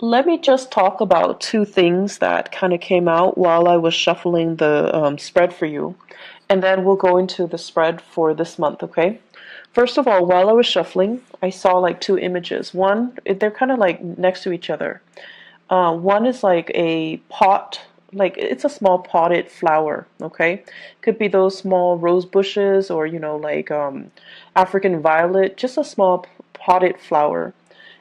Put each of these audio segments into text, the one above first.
Let me just talk about two things that kind of came out while I was shuffling the spread for you, and then we'll go into the spread for this month, okay? First of all, while I was shuffling, I saw like two images. One, they're kind of like next to each other. One is like a pot, like it's a small potted flower, okay? Could be those small rose bushes or, like African violet, just a small potted flower.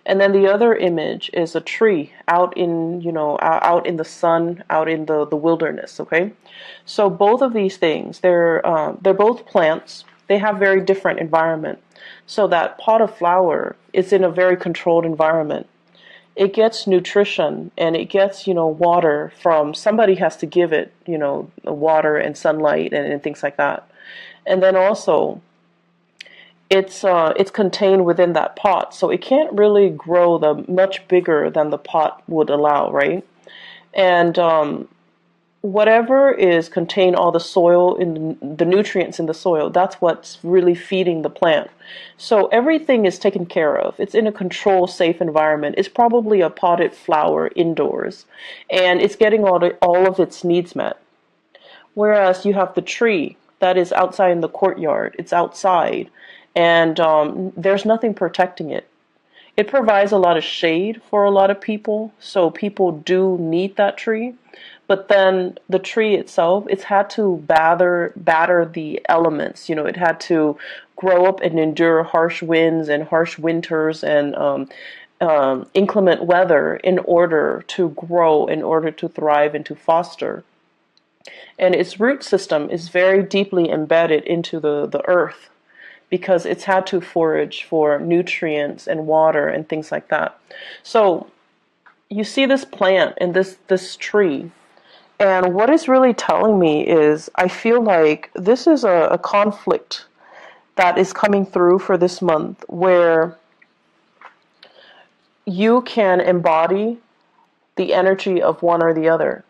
And then the other image is a tree out in, out in the sun, out in the wilderness, okay? So both of these things, they're both plants. They have very different environment. So that pot of flower is in a very controlled environment. It gets nutrition and it gets, water from somebody has to give it, water and sunlight and things like that. And then also it's contained within that pot, so it can't really grow the much bigger than the pot would allow, right? And whatever is contained, all the soil in the nutrients in the soil, that's what's really feeding the plant. So everything is taken care of. It's in a controlled, safe environment. It's probably a potted flower indoors, and it's getting all of its needs met. Whereas you have the tree that is outside in the courtyard. It's outside, and there's nothing protecting it. It provides a lot of shade for a lot of people, so people do need that tree. But then the tree itself, it's had to batter the elements. It had to grow up and endure harsh winds and harsh winters and inclement weather in order to grow, in order to thrive and to foster. And its root system is very deeply embedded into the earth because it's had to forage for nutrients and water and things like that. So you see this plant and this tree, and what it's really telling me is I feel like this is a conflict that is coming through for this month where you can embody the energy of one or the other.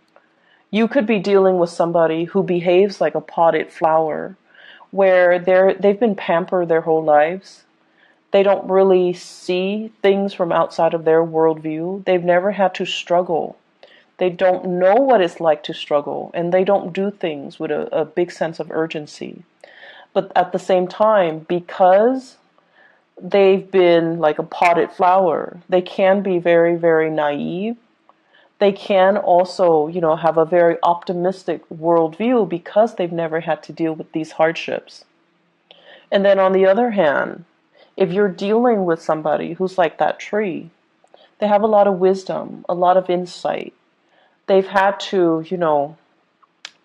You could be dealing with somebody who behaves like a potted flower, where they've been pampered their whole lives. They don't really see things from outside of their worldview. They've never had to struggle. They don't know what it's like to struggle, and they don't do things with a big sense of urgency. But at the same time, because they've been like a potted flower, they can be very, very naive. They can also, have a very optimistic worldview because they've never had to deal with these hardships. And then on the other hand, if you're dealing with somebody who's like that tree, they have a lot of wisdom, a lot of insight. They've had to,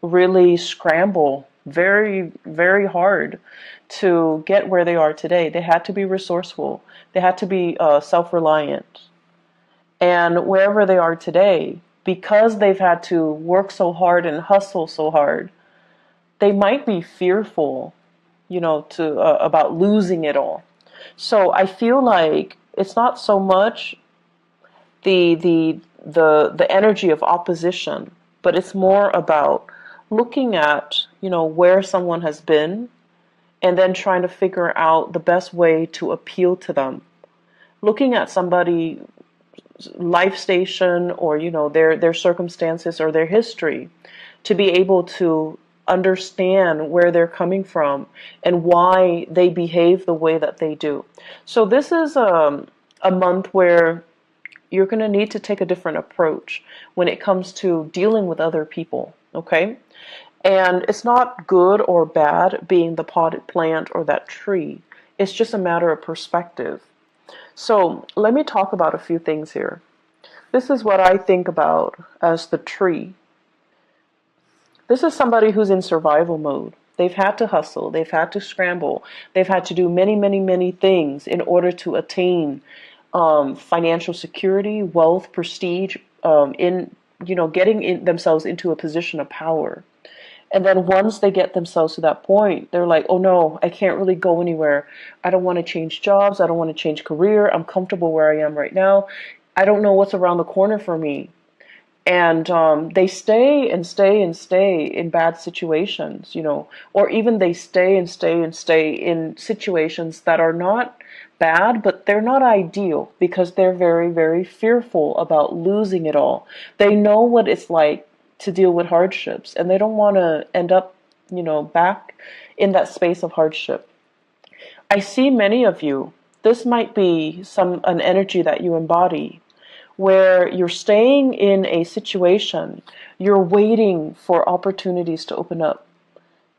really scramble very, very hard to get where they are today. They had to be resourceful. They had to be self-reliant. And wherever they are today, because they've had to work so hard and hustle so hard, they might be fearful, to about losing it all. So I feel like it's not so much the energy of opposition, but it's more about looking at, where someone has been and then trying to figure out the best way to appeal to them. Looking at somebody life station or their circumstances or their history to be able to understand where they're coming from and why they behave the way that they do. So this is a month where you're going to need to take a different approach when it comes to dealing with other people, okay? And it's not good or bad being the potted plant or that tree. It's just a matter of perspective. So let me talk about a few things here. This is what I think about as the tree. This is somebody who's in survival mode. They've had to hustle. They've had to scramble. They've had to do many, many, many things in order to attain financial security, wealth, prestige, getting themselves into a position of power. And then once they get themselves to that point, they're like, oh no, I can't really go anywhere. I don't want to change jobs. I don't want to change career. I'm comfortable where I am right now. I don't know what's around the corner for me. And they stay and stay and stay in bad situations, or even they stay and stay and stay in situations that are not bad, but they're not ideal because they're very, very fearful about losing it all. They know what it's like to deal with hardships, and they don't want to end up, back in that space of hardship. I see many of you, this might be an energy that you embody, where you're staying in a situation, you're waiting for opportunities to open up.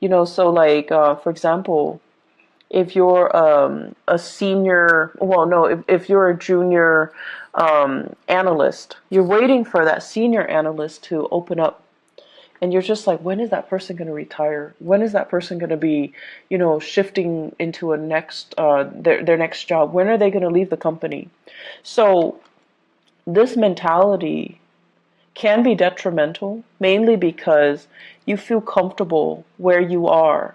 So like, for example, if you're a senior, well, no, if you're a junior analyst, you're waiting for that senior analyst to open up. And you're just like, when is that person going to retire? When is that person going to be, shifting into their next job? When are they going to leave the company? So this mentality can be detrimental, mainly because you feel comfortable where you are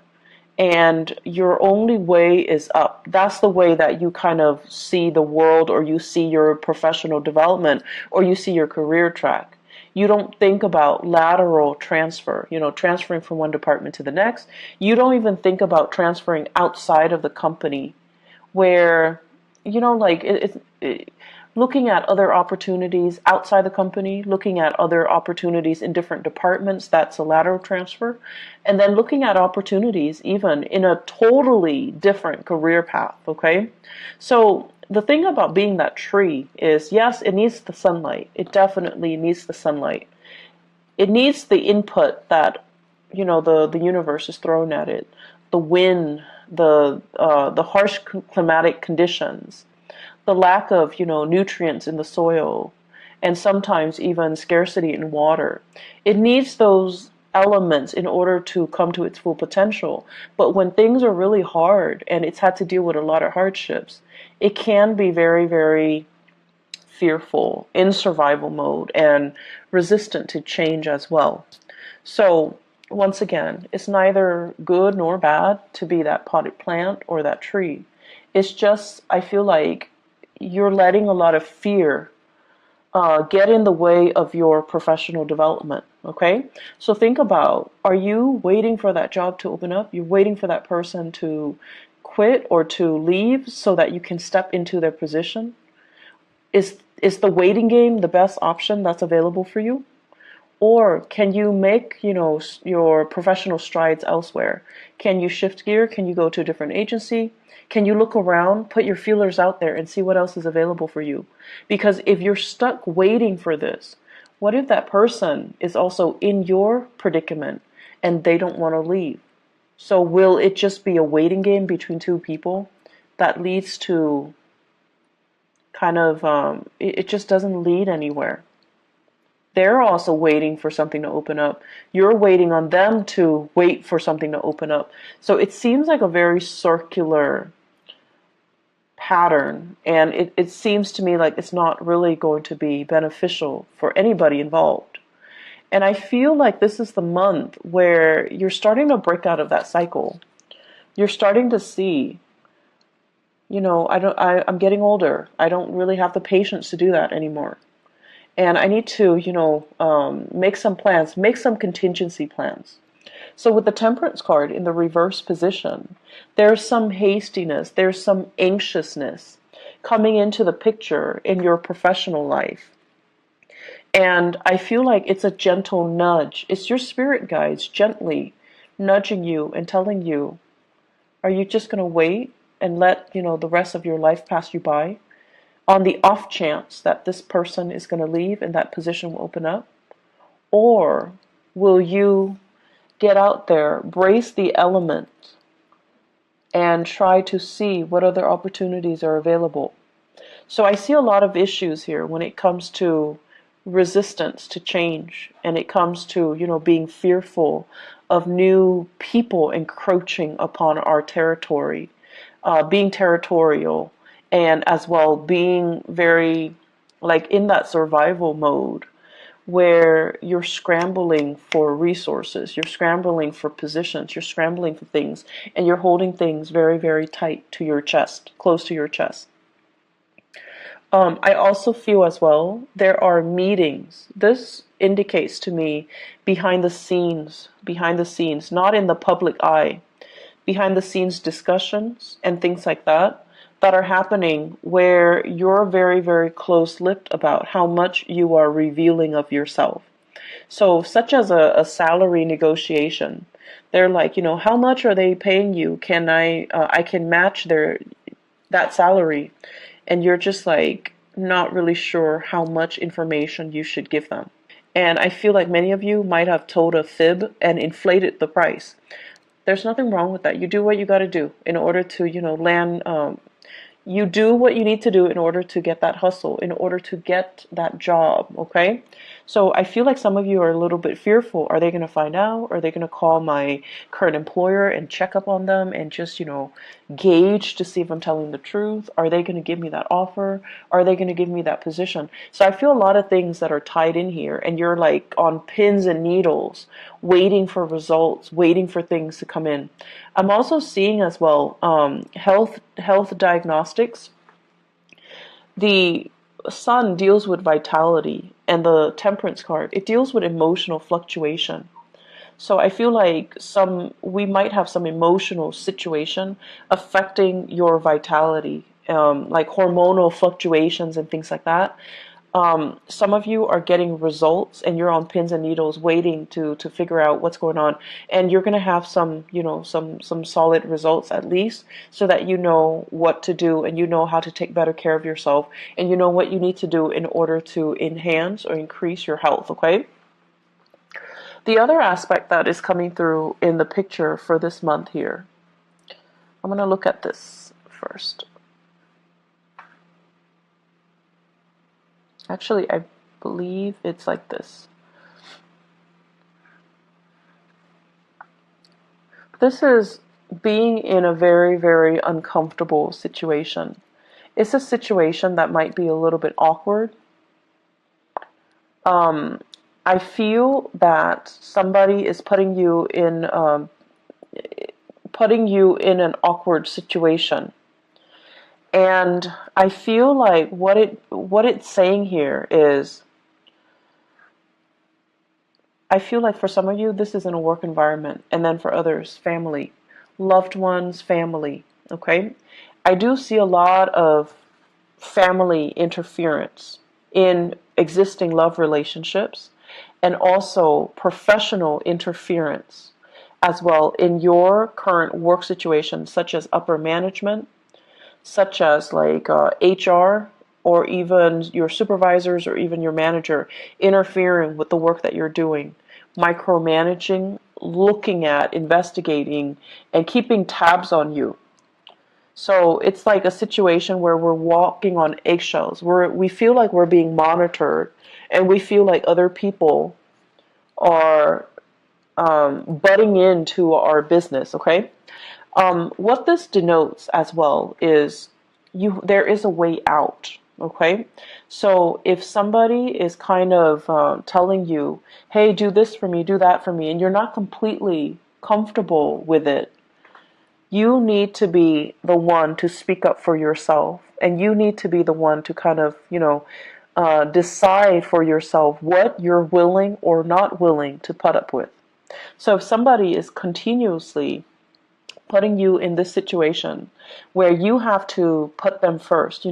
and your only way is up. That's the way that you kind of see the world, or you see your professional development, or you see your career track. You don't think about lateral transfer, transferring from one department to the next. You don't even think about transferring outside of the company where, like looking at other opportunities outside the company, looking at other opportunities in different departments, that's a lateral transfer. And then looking at opportunities even in a totally different career path, okay? So the thing about being that tree is, yes, it needs the sunlight. It definitely needs the sunlight. It needs the input that, the universe is throwing at it. The wind, the harsh climatic conditions, the lack of, nutrients in the soil, and sometimes even scarcity in water. It needs those elements in order to come to its full potential. But when things are really hard and it's had to deal with a lot of hardships, it can be very, very fearful, in survival mode, and resistant to change as well. So once again, it's neither good nor bad to be that potted plant or that tree. It's just, I feel like you're letting a lot of fear get in the way of your professional development, okay? So think about, are you waiting for that job to open up? You're waiting for that person to quit or to leave so that you can step into their position? Is the waiting game the best option that's available for you? Or can you make, your professional strides elsewhere? Can you shift gear? Can you go to a different agency? Can you look around, put your feelers out there and see what else is available for you? Because if you're stuck waiting for this, what if that person is also in your predicament and they don't want to leave? So will it just be a waiting game between two people that leads to kind of, it just doesn't lead anywhere? They're also waiting for something to open up. You're waiting on them to wait for something to open up. So it seems like a very circular pattern, and it seems to me like it's not really going to be beneficial for anybody involved. And I feel like this is the month where you're starting to break out of that cycle. You're starting to see, I'm getting older. I don't really have the patience to do that anymore. And I need to, make some plans, make some contingency plans. So with the Temperance card in the reverse position, there's some hastiness, there's some anxiousness coming into the picture in your professional life. And I feel like it's a gentle nudge. It's your spirit guides gently nudging you and telling you, are you just going to wait and let, the rest of your life pass you by on the off chance that this person is going to leave and that position will open up? Or will you get out there, brace the elements, and try to see what other opportunities are available? So I see a lot of issues here when it comes to resistance to change, and it comes to, being fearful of new people encroaching upon our territory, being territorial, and as well being very, like, in that survival mode where you're scrambling for resources, you're scrambling for positions, you're scrambling for things, and you're holding things very, very tight to your chest, close to your chest. I also feel as well there are meetings. This indicates to me behind the scenes, not in the public eye, behind the scenes discussions and things like that that are happening where you're very, very close-lipped about how much you are revealing of yourself. So, such as a salary negotiation, they're like, how much are they paying you? Can I can match that salary, and you're just like not really sure how much information you should give them. And I feel like many of you might have told a fib and inflated the price. There's nothing wrong with that. You do what you got to do in order to, land. You do what you need to do in order to get that hustle, in order to get that job, okay? So I feel like some of you are a little bit fearful. Are they going to find out? Are they going to call my current employer and check up on them and just, gauge to see if I'm telling the truth? Are they going to give me that offer? Are they going to give me that position? So I feel a lot of things that are tied in here, and you're like on pins and needles, waiting for results, waiting for things to come in. I'm also seeing as well health diagnostics. The sun deals with vitality, and the temperance card, it deals with emotional fluctuation. So I feel like we might have some emotional situation affecting your vitality, like hormonal fluctuations and things like that. Some of you are getting results and you're on pins and needles waiting to figure out what's going on, and you're going to have some solid results at least, so that you know what to do and you know how to take better care of yourself, and you know what you need to do in order to enhance or increase your health, okay? The other aspect that is coming through in the picture for this month here, I'm going to look at this first. Actually, I believe it's like this. This is being in a very, very uncomfortable situation. It's a situation that might be a little bit awkward. I feel that somebody is putting you in an awkward situation. And I feel like what it's saying here is, I feel like for some of you, this is in a work environment, and then for others, family, loved ones, family, okay? I do see a lot of family interference in existing love relationships, and also professional interference as well in your current work situation, such as upper management, such as like HR, or even your supervisors or even your manager interfering with the work that you're doing, micromanaging, looking at, investigating, and keeping tabs on you. So it's like a situation where we're walking on eggshells, where we feel like we're being monitored, and we feel like other people are butting into our business, okay? What this denotes as well is there is a way out, okay? So if somebody is kind of telling you, hey, do this for me, do that for me, and you're not completely comfortable with it, you need to be the one to speak up for yourself, and you need to be the one to kind of, decide for yourself what you're willing or not willing to put up with. So if somebody is continuously putting you in this situation where you have to put them first,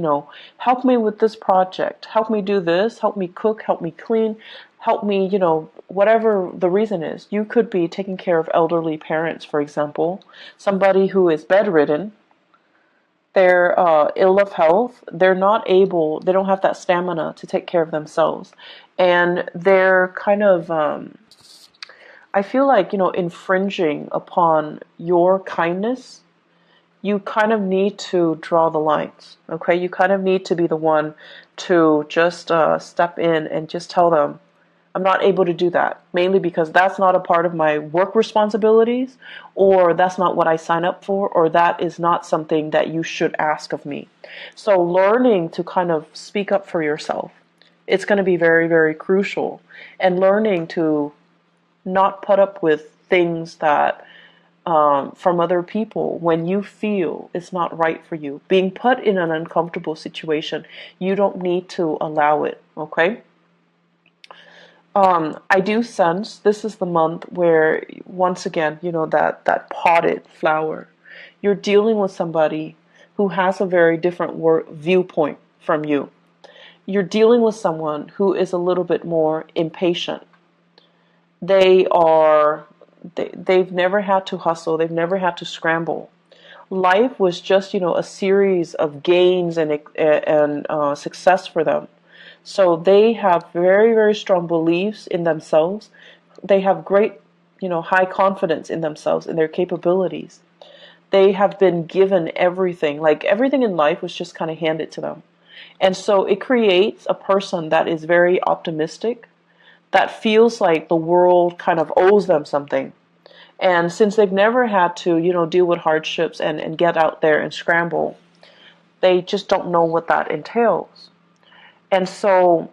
help me with this project, help me do this, help me cook, help me clean, help me, whatever the reason is. You could be taking care of elderly parents, for example, somebody who is bedridden, they're ill of health, they don't have that stamina to take care of themselves, and they're kind of I feel like, infringing upon your kindness. You kind of need to draw the lines, okay? You kind of need to be the one to just step in and just tell them, I'm not able to do that, mainly because that's not a part of my work responsibilities, or that's not what I sign up for, or that is not something that you should ask of me. So learning to kind of speak up for yourself, it's going to be very, very crucial. And learning to not put up with things that from other people when you feel it's not right for you. Being put in an uncomfortable situation, you don't need to allow it, okay? I do sense this is the month where, once again, that potted flower, you're dealing with somebody who has a very different viewpoint from you. You're dealing with someone who is a little bit more impatient. They are, they've never had to hustle. They've never had to scramble. Life was just, a series of gains and success for them. So they have very, very strong beliefs in themselves. They have great, high confidence in themselves, in their capabilities. They have been given everything. Like everything in life was just kind of handed to them. And so it creates a person that is very optimistic, that feels like the world kind of owes them something. And since they've never had to, deal with hardships and get out there and scramble, they just don't know what that entails. And so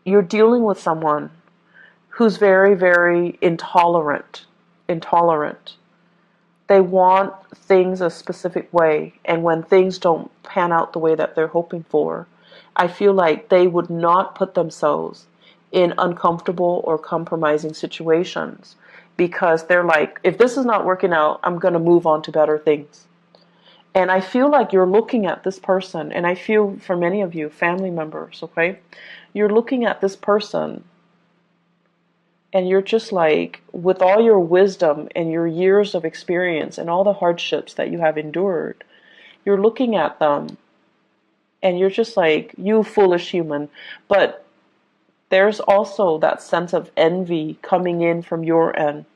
you're dealing with someone who's very, very intolerant. Intolerant. They want things a specific way, and when things don't pan out the way that they're hoping for, I feel like they would not put themselves in uncomfortable or compromising situations, because they're like, if this is not working out, I'm going to move on to better things. And I feel like you're looking at this person, and I feel for many of you, family members, okay? You're looking at this person, and you're just like, with all your wisdom and your years of experience and all the hardships that you have endured, you're looking at them, and you're just like, you foolish human. But there's also that sense of envy coming in from your end.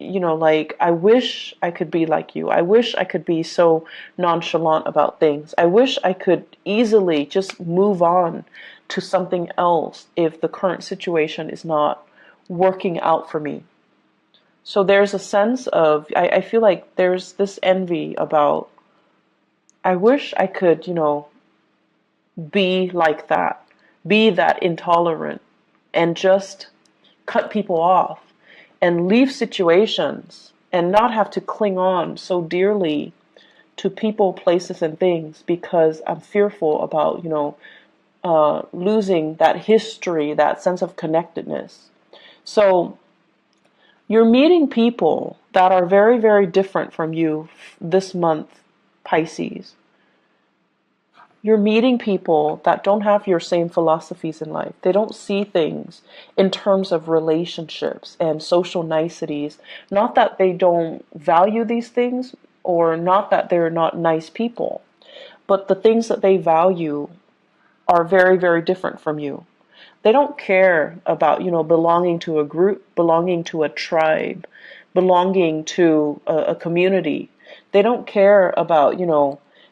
Like, I wish I could be like you. I wish I could be so nonchalant about things. I wish I could easily just move on to something else if the current situation is not working out for me. So there's a sense of, I feel like there's this envy about, I wish I could, be like that, be that intolerant, and just cut people off and leave situations and not have to cling on so dearly to people, places, and things, because I'm fearful about, losing that history, that sense of connectedness. So you're meeting people that are very, very different from you this month, Pisces. You're meeting people that don't have your same philosophies in life. They don't see things in terms of relationships and social niceties. Not that they don't value these things, or not that they're not nice people, but the things that they value are very, very different from you. They don't care about, belonging to a group, belonging to a tribe, belonging to a community. They don't care about,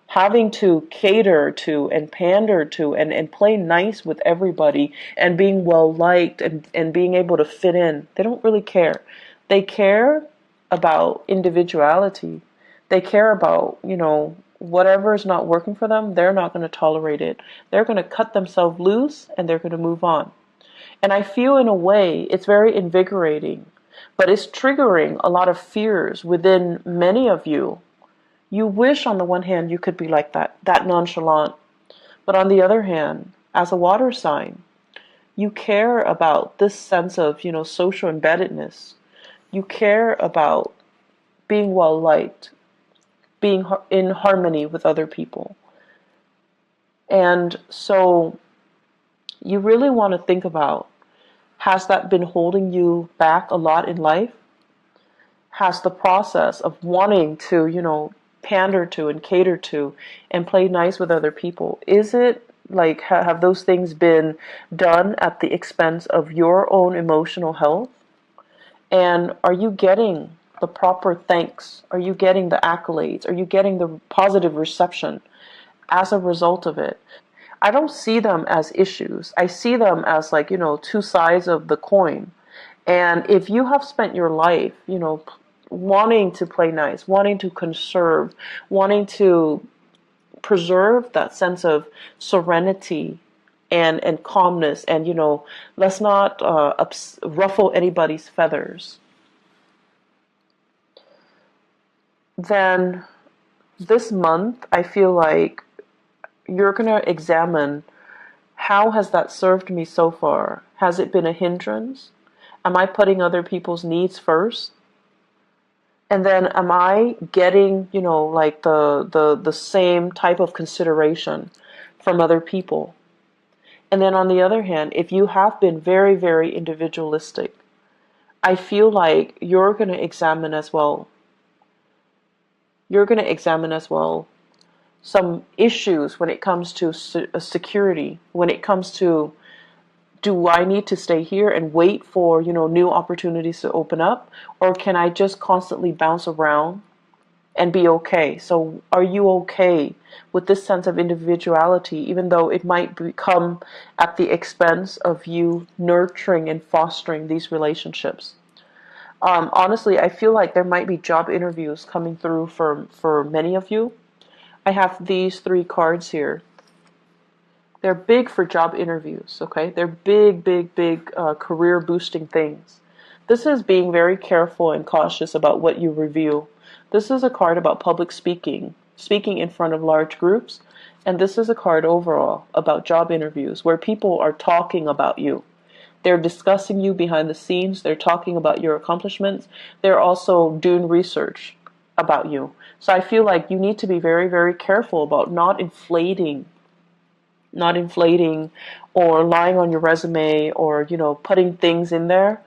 having to cater to and pander to and play nice with everybody and being well liked and being able to fit in. They don't really care. They care about individuality. They care about, whatever is not working for them, they're not going to tolerate it. They're going to cut themselves loose and they're going to move on. And I feel, in a way, it's very invigorating, but it's triggering a lot of fears within many of you. You wish, on the one hand, you could be like that nonchalant. But on the other hand, as a water sign, you care about this sense of, social embeddedness. You care about being well liked, being in harmony with other people. And so you really want to think about, has that been holding you back a lot in life? Has the process of wanting to, pander to and cater to and play nice with other people, is it like, have those things been done at the expense of your own emotional health? And are you getting the proper thanks? Are you getting the accolades? Are you getting the positive reception as a result of it? I don't see them as issues. I see them as, like, two sides of the coin. And if you have spent your life, wanting to play nice, wanting to conserve, wanting to preserve that sense of serenity and calmness, and, let's not ruffle anybody's feathers, then this month I feel like you're going to examine how has that served me so far? Has it been a hindrance? Am I putting other people's needs first? And then am I getting, like the same type of consideration from other people? And then on the other hand, if you have been very, very individualistic, I feel like you're going to examine as well. You're going to examine as well some issues when it comes to security, when it comes to, do I need to stay here and wait for, new opportunities to open up? Or can I just constantly bounce around and be okay? So are you okay with this sense of individuality, even though it might become at the expense of you nurturing and fostering these relationships? Honestly, I feel like there might be job interviews coming through for many of you. I have these 3 cards here. They're big for job interviews, okay? They're big, big, big career boosting things. This is being very careful and cautious about what you reveal. This is a card about public speaking, speaking in front of large groups. And this is a card overall about job interviews where people are talking about you. They're discussing you behind the scenes. They're talking about your accomplishments. They're also doing research about you. So I feel like you need to be very, very careful about not inflating or lying on your resume or, putting things in there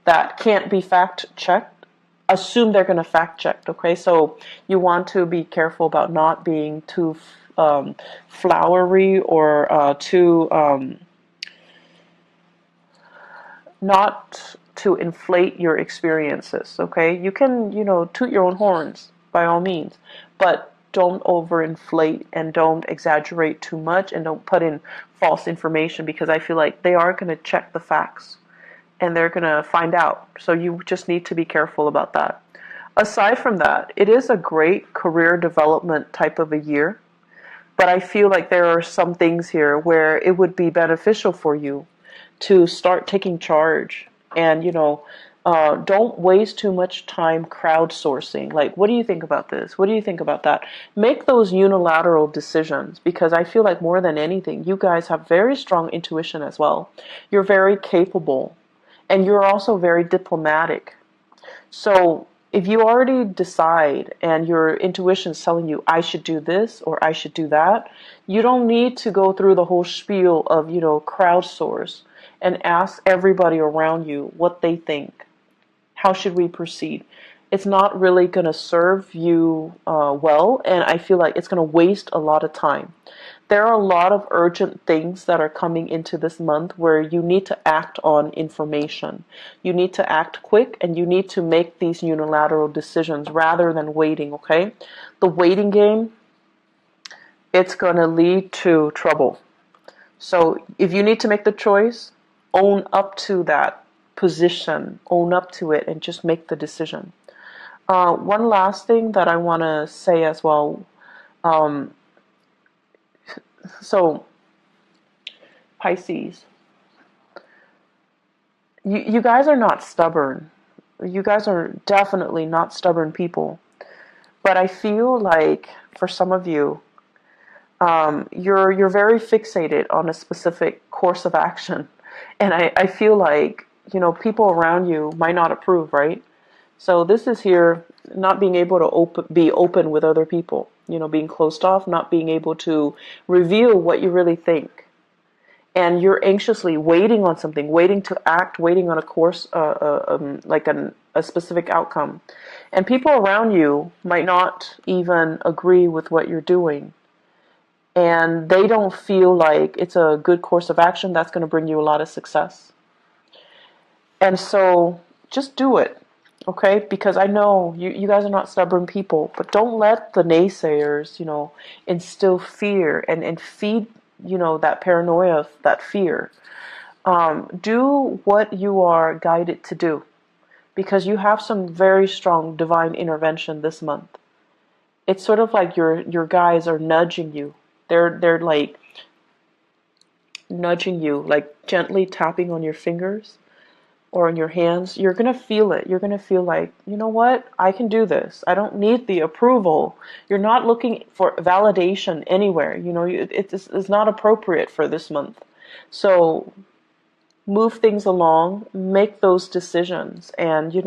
that can't be fact checked. Assume they're going to fact check, okay? So you want to be careful about not being too flowery or too not to inflate your experiences, okay? You can, toot your own horns by all means, but don't overinflate and don't exaggerate too much and don't put in false information, because I feel like they are going to check the facts and they're going to find out. So you just need to be careful about that. Aside from that, it is a great career development type of a year, but I feel like there are some things here where it would be beneficial for you to start taking charge and, don't waste too much time crowdsourcing. Like, what do you think about this? What do you think about that? Make those unilateral decisions, because I feel like more than anything, you guys have very strong intuition as well. You're very capable and you're also very diplomatic. So if you already decide and your intuition is telling you, I should do this or I should do that, you don't need to go through the whole spiel of, crowdsource and ask everybody around you what they think. How should we proceed? It's not really going to serve you well, and I feel like it's going to waste a lot of time. There are a lot of urgent things that are coming into this month where you need to act on information. You need to act quick, and you need to make these unilateral decisions rather than waiting, okay? The waiting game, it's going to lead to trouble. So if you need to make the choice, own up to that position, own up to it, and just make the decision. One last thing that I want to say as well. So, Pisces, you guys are not stubborn. You guys are definitely not stubborn people. But I feel like for some of you, you're very fixated on a specific course of action. And I feel like, people around you might not approve, right? So this is here, not being able to be open with other people, being closed off, not being able to reveal what you really think. And you're anxiously waiting on something, waiting to act, waiting on a course, like a specific outcome. And people around you might not even agree with what you're doing. And they don't feel like it's a good course of action that's going to bring you a lot of success. And so just do it, okay? Because I know you guys are not stubborn people, but don't let the naysayers, instill fear and feed, that paranoia, that fear. Do what you are guided to do, because you have some very strong divine intervention this month. It's sort of like your guides are nudging you. They're like nudging you, like gently tapping on your fingers or in your hands. You're going to feel it. You're going to feel like, you know what? I can do this. I don't need the approval. You're not looking for validation anywhere. It's not appropriate for this month. So move things along, make those decisions, and you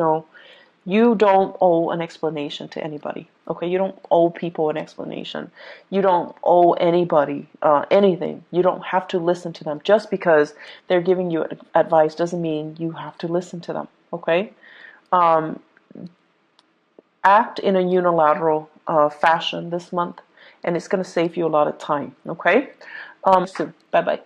don't owe an explanation to anybody. Okay, you don't owe people an explanation. You don't owe anybody anything. You don't have to listen to them. Just because they're giving you advice doesn't mean you have to listen to them. Okay, act in a unilateral fashion this month, and it's going to save you a lot of time. Okay, soon. Bye bye.